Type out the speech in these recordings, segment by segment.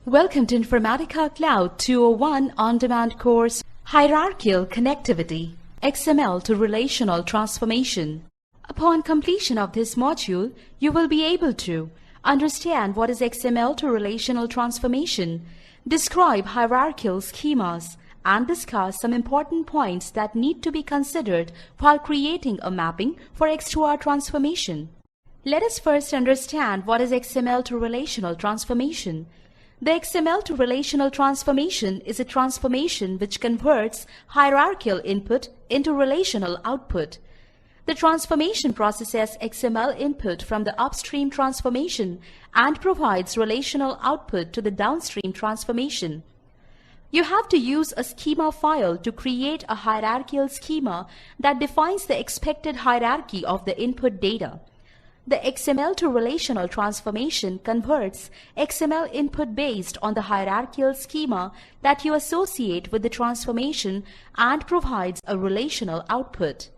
Welcome to Informatica Cloud 201 on-demand course, Hierarchical Connectivity, XML to Relational Transformation. Upon completion of this module, you will be able to understand what is XML to Relational Transformation, describe hierarchical schemas, and discuss some important points that need to be considered while creating a mapping for X2R transformation. Let us first understand what is XML to Relational Transformation. The XML to Relational Transformation is a transformation which converts hierarchical input into relational output. The transformation processes XML input from the upstream transformation and provides relational output to the downstream transformation. You have to use a schema file to create a hierarchical schema that defines the expected hierarchy of the input data. The XML to Relational Transformation converts XML input based on the hierarchical schema that you associate with the transformation and provides a relational output.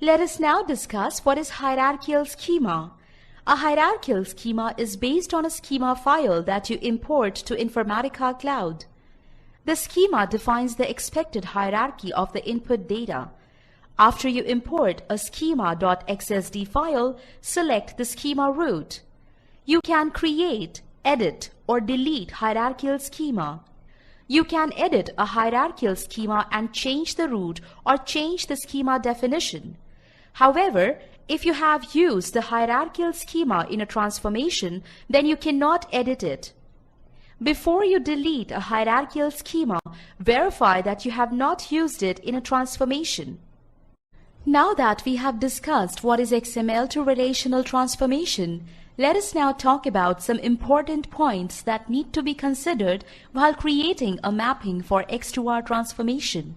Let us now discuss what is hierarchical schema. A hierarchical schema is based on a schema file that you import to Informatica Cloud. The schema defines the expected hierarchy of the input data. After you import a schema.xsd file, select the schema root. You can create, edit, or delete hierarchical schema. You can edit a hierarchical schema and change the root or change the schema definition. However, if you have used the hierarchical schema in a transformation, then you cannot edit it. Before you delete a hierarchical schema, verify that you have not used it in a transformation. Now that we have discussed what is XML to Relational Transformation, let us now talk about some important points that need to be considered while creating a mapping for X2R transformation.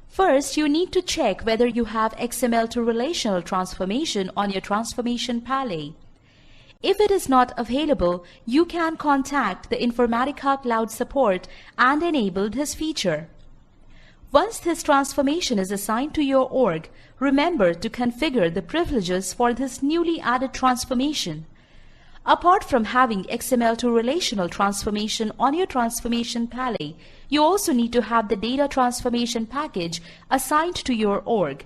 First, you need to check whether you have XML to Relational Transformation on your transformation palette. If it is not available, you can contact the Informatica Cloud support and enable this feature. Once this transformation is assigned to your org, remember to configure the privileges for this newly added transformation. Apart from having XML to Relational Transformation on your transformation palette, you also need to have the data transformation package assigned to your org.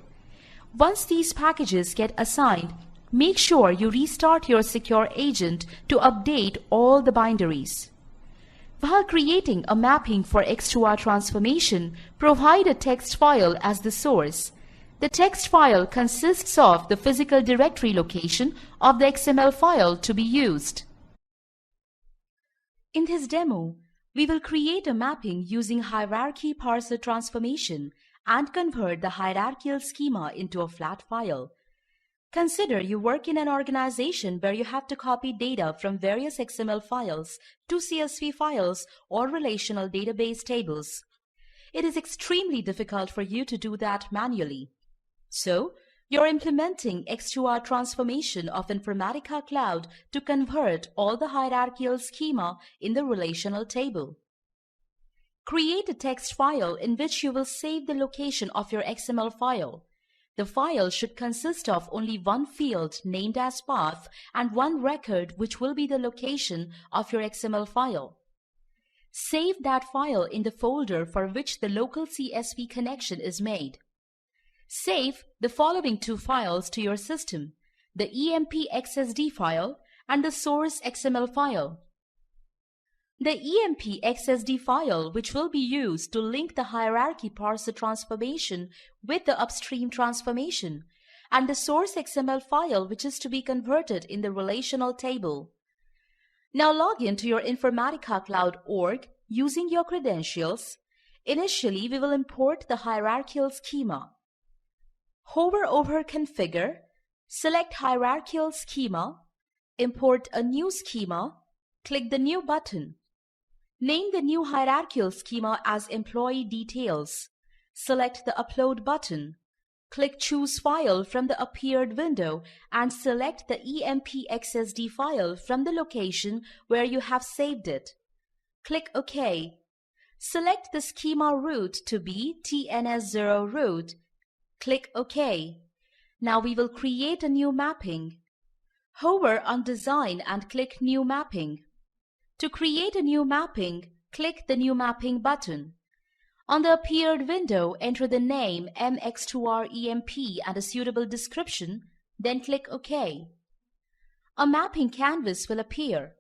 Once these packages get assigned, make sure you restart your secure agent to update all the binaries. While creating a mapping for X2R transformation, provide a text file as the source. The text file consists of the physical directory location of the XML file to be used. In this demo, we will create a mapping using hierarchy parser transformation and convert the hierarchical schema into a flat file. Consider you work in an organization where you have to copy data from various XML files to CSV files or relational database tables. It is extremely difficult for you to do that manually. So, you're implementing X2R transformation of Informatica Cloud to convert all the hierarchical schema in the relational table. Create a text file in which you will save the location of your XML file. The file should consist of only one field named as path and one record which will be the location of your XML file. Save that file in the folder for which the local CSV connection is made. Save the following two files to your system, the EMP.XSD file and the source XML file. The EMP.XSD file, which will be used to link the hierarchy parser transformation with the upstream transformation, and the source XML file, which is to be converted in the relational table. Now log into your Informatica Cloud org using your credentials. Initially, we will import the hierarchical schema. Hover over Configure, select Hierarchical Schema, import a new schema, click the New button. Name the new hierarchical schema as Employee Details. Select the Upload button. Click Choose File from the appeared window and select the EMP.XSD file from the location where you have saved it. Click OK. Select the schema root to be TNS0 root. Click OK. Now we will create a new mapping. Hover on Design and click New Mapping. To create a new mapping, click the New Mapping button. On the appeared window, enter the name MX2REMP and a suitable description, then click OK. A mapping canvas will appear.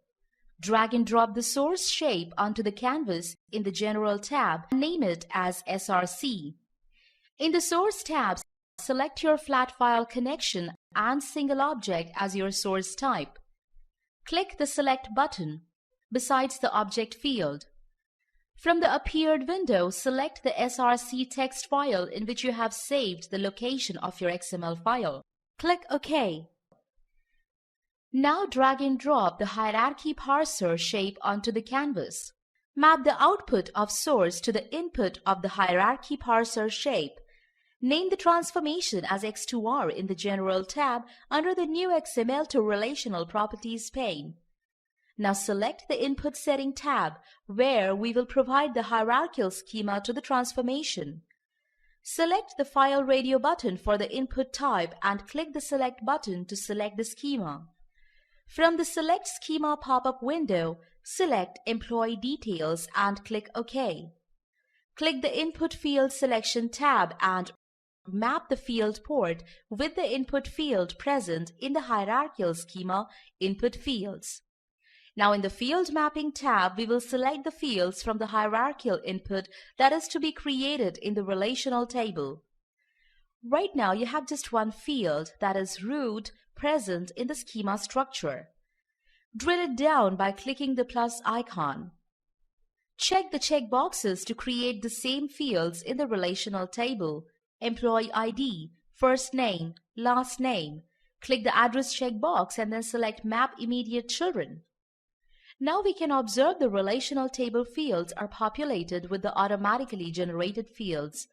Drag and drop the source shape onto the canvas in the General tab and name it as SRC. In the Source tab, select your flat file connection and single object as your source type. Click the Select button besides the Object field. From the appeared window, select the SRC text file in which you have saved the location of your XML file. Click OK. Now drag and drop the hierarchy parser shape onto the canvas. Map the output of source to the input of the hierarchy parser shape. Name the transformation as X2R in the General tab under the New XML to Relational Properties pane. Now select the Input Setting tab, where we will provide the hierarchical schema to the transformation. Select the File Radio button for the input type and click the Select button to select the schema. From the Select Schema pop-up window, select Employee Details and click OK. Click the Input Field Selection tab and map the field port with the input field present in the hierarchical schema input fields. Now in the Field Mapping tab, we will select the fields from the hierarchical input that is to be created in the relational table. Right now you have just one field, that is root, present in the schema structure. Drill it down by clicking the plus icon. Check the checkboxes to create the same fields in the relational table. Employee ID, first name, last name. Click the address checkbox and then select Map Immediate Children. Now we can observe the relational table fields are populated with the automatically generated fields.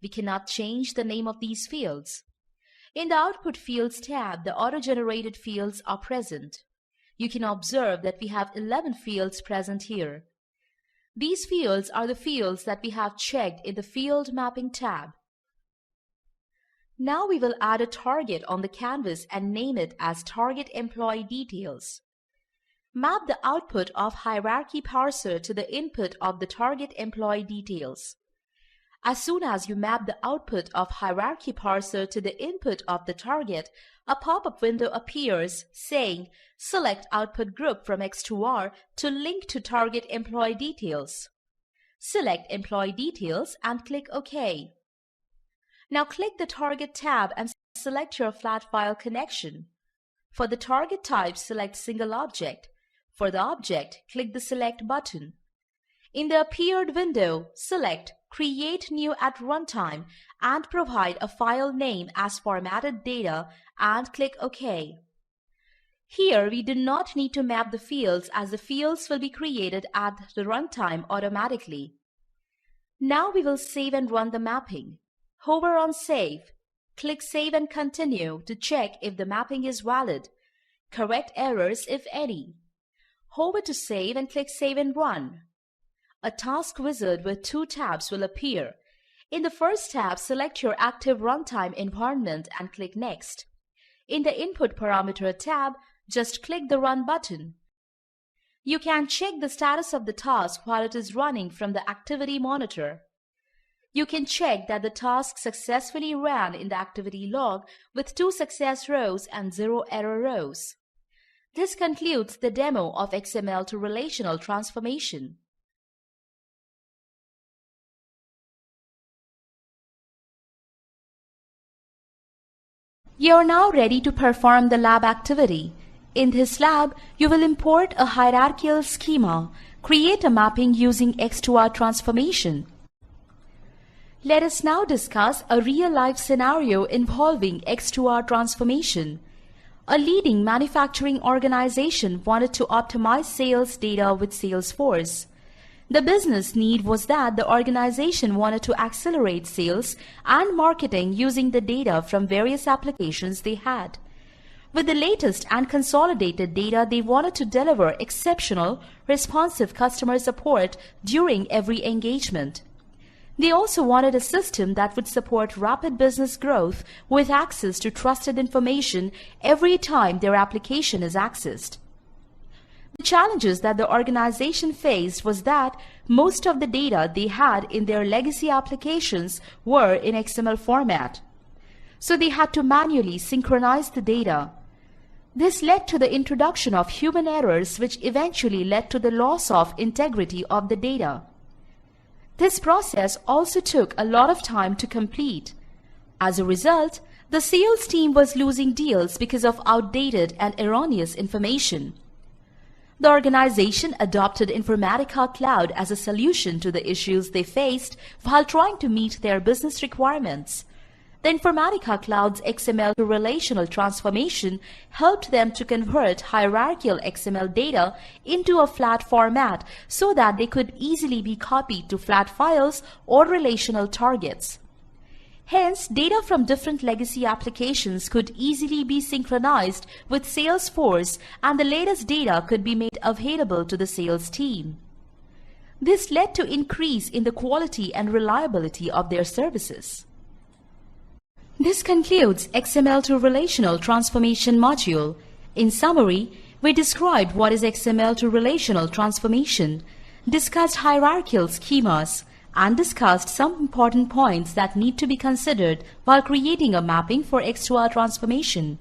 We cannot change the name of these fields. In the Output Fields tab, the auto-generated fields are present. You can observe that we have 11 fields present here. These fields are the fields that we have checked in the Field Mapping tab. Now we will add a target on the canvas and name it as Target Employee Details. Map the output of hierarchy parser to the input of the Target Employee Details. As soon as you map the output of hierarchy parser to the input of the target, a pop-up window appears saying, Select Output Group from X2R to link to Target Employee Details. Select Employee Details and click OK. Now click the Target tab and select your flat file connection. For the target type, select Single Object. For the object, click the Select button. In the appeared window, select Create New at Runtime and provide a file name as formatted data and click OK. Here we do not need to map the fields as the fields will be created at the runtime automatically. Now we will save and run the mapping. Hover on Save. Click Save and Continue to check if the mapping is valid. Correct errors if any. Hover to save and click Save and Run. A task wizard with two tabs will appear. In the first tab, select your active runtime environment and click Next. In the Input Parameter tab, just click the Run button. You can check the status of the task while it is running from the Activity Monitor. You can check that the task successfully ran in the activity log with 2 success rows and 0 error rows. This concludes the demo of XML to Relational Transformation. You are now ready to perform the lab activity. In this lab, you will import a hierarchical schema, create a mapping using X2R transformation. Let us now discuss a real-life scenario involving X2R transformation. A leading manufacturing organization wanted to optimize sales data with Salesforce. The business need was that the organization wanted to accelerate sales and marketing using the data from various applications they had. With the latest and consolidated data, they wanted to deliver exceptional, responsive customer support during every engagement. They also wanted a system that would support rapid business growth with access to trusted information every time their application is accessed. The challenges that the organization faced was that most of the data they had in their legacy applications were in XML format. So they had to manually synchronize the data. This led to the introduction of human errors, which eventually led to the loss of integrity of the data. This process also took a lot of time to complete. As a result, the sales team was losing deals because of outdated and erroneous information. The organization adopted Informatica Cloud as a solution to the issues they faced while trying to meet their business requirements. The Informatica Cloud's XML to relational transformation helped them to convert hierarchical XML data into a flat format so that they could easily be copied to flat files or relational targets. Hence, data from different legacy applications could easily be synchronized with Salesforce, and the latest data could be made available to the sales team. This led to increase in the quality and reliability of their services. This concludes XML to Relational Transformation module. In summary, we described what is XML to Relational Transformation, discussed hierarchical schemas, and discussed some important points that need to be considered while creating a mapping for X2R transformation.